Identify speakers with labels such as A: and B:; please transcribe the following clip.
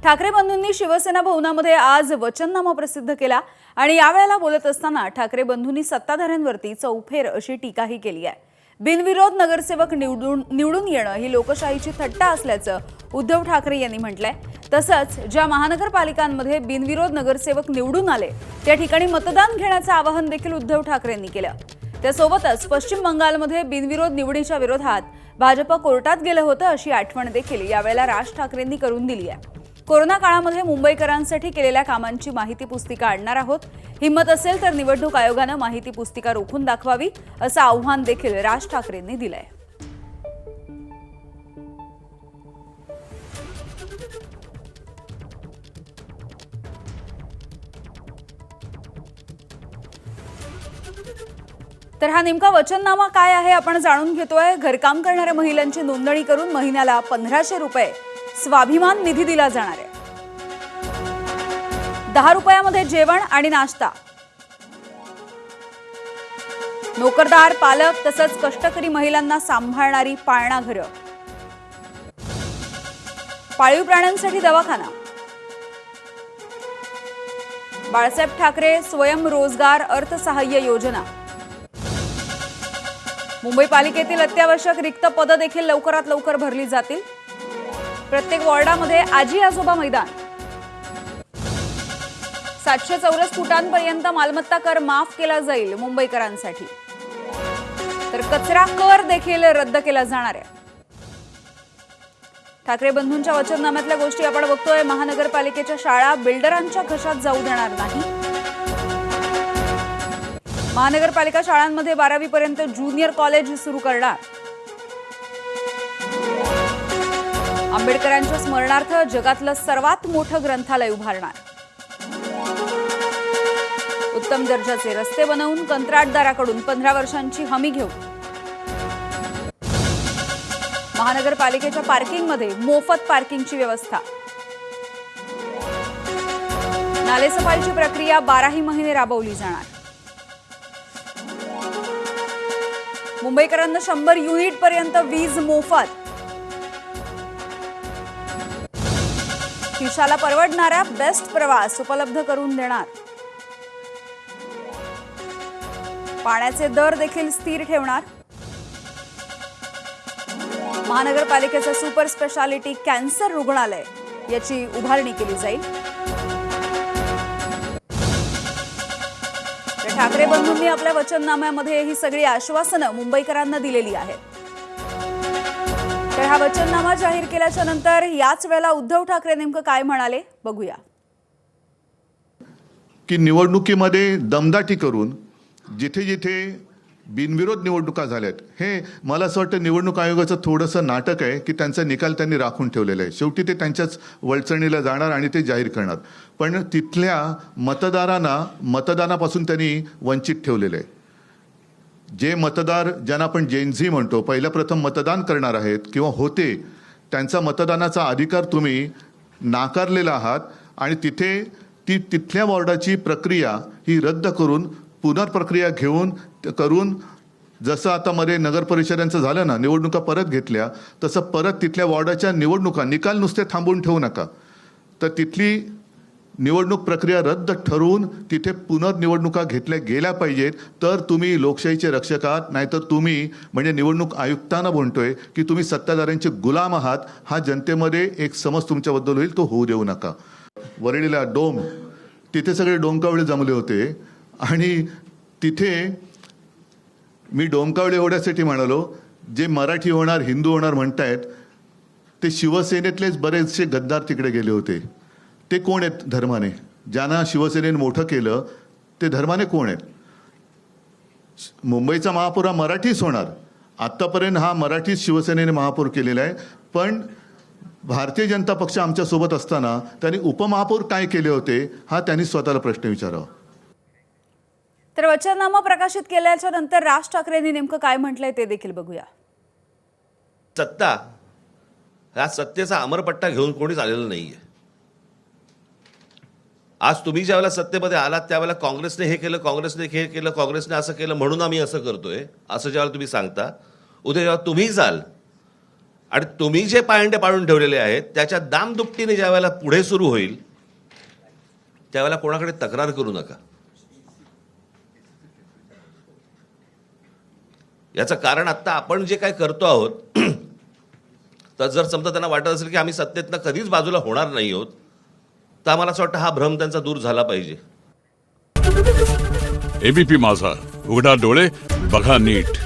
A: ठाकरे बंधूंनी शिवसेना भवनामध्ये आज वचननामा प्रसिद्ध केला आणि यावेळेला बोलत असताना ठाकरे बंधूंनी सत्ताधाऱ्यांवरती चौफेर अशी टीकाही केली आहे। बिनविरोध नगरसेवक निवडून येणं ही लोकशाहीची थट्टा असल्याचं उद्धव ठाकरे यांनी म्हटलंय। तसंच ज्या महानगरपालिकांमध्ये बिनविरोध नगरसेवक निवडून आले त्या ठिकाणी मतदान घेण्याचं आवाहन देखील उद्धव ठाकरेंनी केलं। त्यासोबतच पश्चिम बंगालमध्ये बिनविरोध निवडीच्या विरोधात भाजप कोर्टात गेलं होतं अशी आठवण देखील यावेळेला राज ठाकरेंनी करून दिली आहे। कोरोना काळामध्ये मुंबईकरांसाठी केलेल्या कामांची माहिती पुस्तिका आणणार आहोत। हिम्मत असेल तर निवडणूक आयोगानं माहिती पुस्तिका रोखून दाखवावी असं आव्हान देखील राज ठाकरेंनी दिलंय। तर हा नेमका वचननामा काय आहे आपण जाणून घेतोय। घरकाम करणाऱ्या महिलांची नोंदणी करून महिन्याला 1500 रुपये स्वाभिमान निधी दिला जाणार आहे। 10 रुपयामध्ये जेवण आणि नाश्ता। नोकरदार, पालक तसंच कष्टकरी महिलांना सांभाळणारी पाळणा घरं। पाळीव प्राण्यांसाठी दवाखाना। बाळासाहेब ठाकरे स्वयंरोजगार अर्थसहाय्य योजना। मुंबई पालिकेतील अत्यावश्यक रिक्त पदं देखील लवकरात लवकर भरली जातील। प्रत्येक वॉर्डामध्ये आजी आजोबा मैदान। 700 चौरस फुटांपर्यंत मालमत्ता कर माफ केला जाईल मुंबईकरांसाठी। तर कचरा कर देखील रद्द केला जाणार आहे। ठाकरे बंधूंच्या वचननाम्यातल्या गोष्टी आपण बघतोय। महानगरपालिकेच्या शाळा बिल्डरांच्या घशात जाऊ देणार नाही। महानगरपालिका शाळांमध्ये 12वी पर्यंत ज्युनियर कॉलेज सुरू करणार। आंबेडकरांच्या स्मरणार्थ जगातलं सर्वात मोठं ग्रंथालय उभारणार। उत्तम दर्जाचे रस्ते बनवून कंत्राटदाराकडून 15 वर्षांची हमी घेऊ। महानगरपालिकेच्या पार्किंगमध्ये मोफत पार्किंगची व्यवस्था। नालेसफाईची प्रक्रिया 12ही महिने राबवली जाणार। मुंबईकरांना 100 युनिट पर्यंत वीज मोफत। खिशाला परवडणारा बेस्ट प्रवास उपलब्ध करून देणार। पाण्याचे दर देखील स्थिर ठेवणार। महानगरपालिकेचं सुपर स्पेशालिटी कॅन्सर रुग्णालय याची उभारणी केली जाईल। ठाकरे बंधूंनी आपल्या वचननाम्यामध्ये ही सगळी आश्वासनं मुंबईकरांना दिलेली आहेत। तर हा वचननामा जाहीर केल्याच्या नंतर याच वेळेला उद्धव ठाकरे नेमकं काय म्हणाले बघूया।
B: की निवडणुकीमध्ये दमदाटी करून जिथे जिथे बिनविरोध निवडणुका झाल्यात, हे मला असं वाटतं निवडणूक आयोगाचं थोडंसं नाटक आहे की त्यांचा निकाल त्यांनी राखून ठेवलेला आहे। शेवटी ते त्यांच्याच वळचणीला जाणार आणि ते जाहीर करणार, पण तिथल्या मतदारांना मतदानापासून त्यांनी वंचित ठेवलेलं आहे। जे मतदार ज्यांना आपण जेनझी म्हणतो, पहिलं प्रथम मतदान करणार आहेत किंवा होते, त्यांचा मतदानाचा अधिकार तुम्ही नाकारलेला आहात आणि तिथल्या वॉर्डाची प्रक्रिया ही रद्द करून पुनर्प्रक्रिया करून जसं आता मध्ये नगर परिषदांचं झालं ना, निवडणुका परत घेतल्या, तसं परत तिथल्या वॉर्डाच्या निवडणुका निकाल नुसते थांबवून ठेवू नका, तर तिथली निवडणूक प्रक्रिया रद्द ठरवून तिथे पुनर्निवडणुका घेतल्या गेल्या पाहिजेत। तर तुम्ही लोकशाहीचे रक्षक आहात, नाहीतर तुम्ही म्हणजे निवडणूक आयुक्तांना म्हणतोय की तुम्ही सत्ताधाऱ्यांचे गुलाम आहात। हा जनतेमध्ये एक समज तुमच्याबद्दल होईल, तो होऊ देऊ नका। वरळीला डोम, तिथे सगळे डोमकावळे जमले होते आणि तिथे मी डोमकावळे एवढ्यासाठी म्हणालो, जे मराठी होणार हिंदू होणार म्हणतायत ते शिवसेनेतलेच बरेचसे गद्दार तिकडे गेले होते। ते कोण आहेत धर्माने? ज्यांना शिवसेनेने मोठं केलं ते धर्माने कोण आहेत? मुंबईचा महापौर हा मराठीच होणार। आत्तापर्यंत हा मराठीच शिवसेनेने महापौर केलेला आहे, पण भारतीय जनता पक्ष आमच्यासोबत असताना त्यांनी उपमहापौर काय केले होते हा त्यांनी स्वतःला प्रश्न विचारावा।
A: तर वचननामा प्रकाशित केल्याच्या नंतर राज ठाकरेंनी नेमकं काय म्हटलंय ते देखील बघूया।
C: सत्ता ह्या सत्तेचा अमरपट्टा घेऊन कोणीच आलेलं नाहीये। आज तुम्ही ज्यावेळेला सत्तेमध्ये आलात त्यावेळेला काँग्रेसने हे केलं, काँग्रेसने हे केलं, काँग्रेसने असं केलं म्हणून आम्ही असं करतोय असं ज्यावेळेला तुम्ही सांगता, उद्या जेव्हा तुम्ही जाल आणि तुम्ही जे पायंडे पाडून ठेवलेले आहेत त्याच्या दामदुपटीने ज्या वेळेला पुढे सुरू होईल त्यावेळेला कोणाकडे तक्रार करू नका. याचं कारण आत्ता आपण जे काय करतो आहोत तर जर समजा त्यांना वाटत असेल की आम्ही सत्तेतनं कधीच बाजूला होणार नाही आहोत तर आम्हाला असं वाटतं हा भ्रम त्यांचा दूर झाला पाहिजे.
D: एबीपी माझा, उघडा डोळे बघा नीट.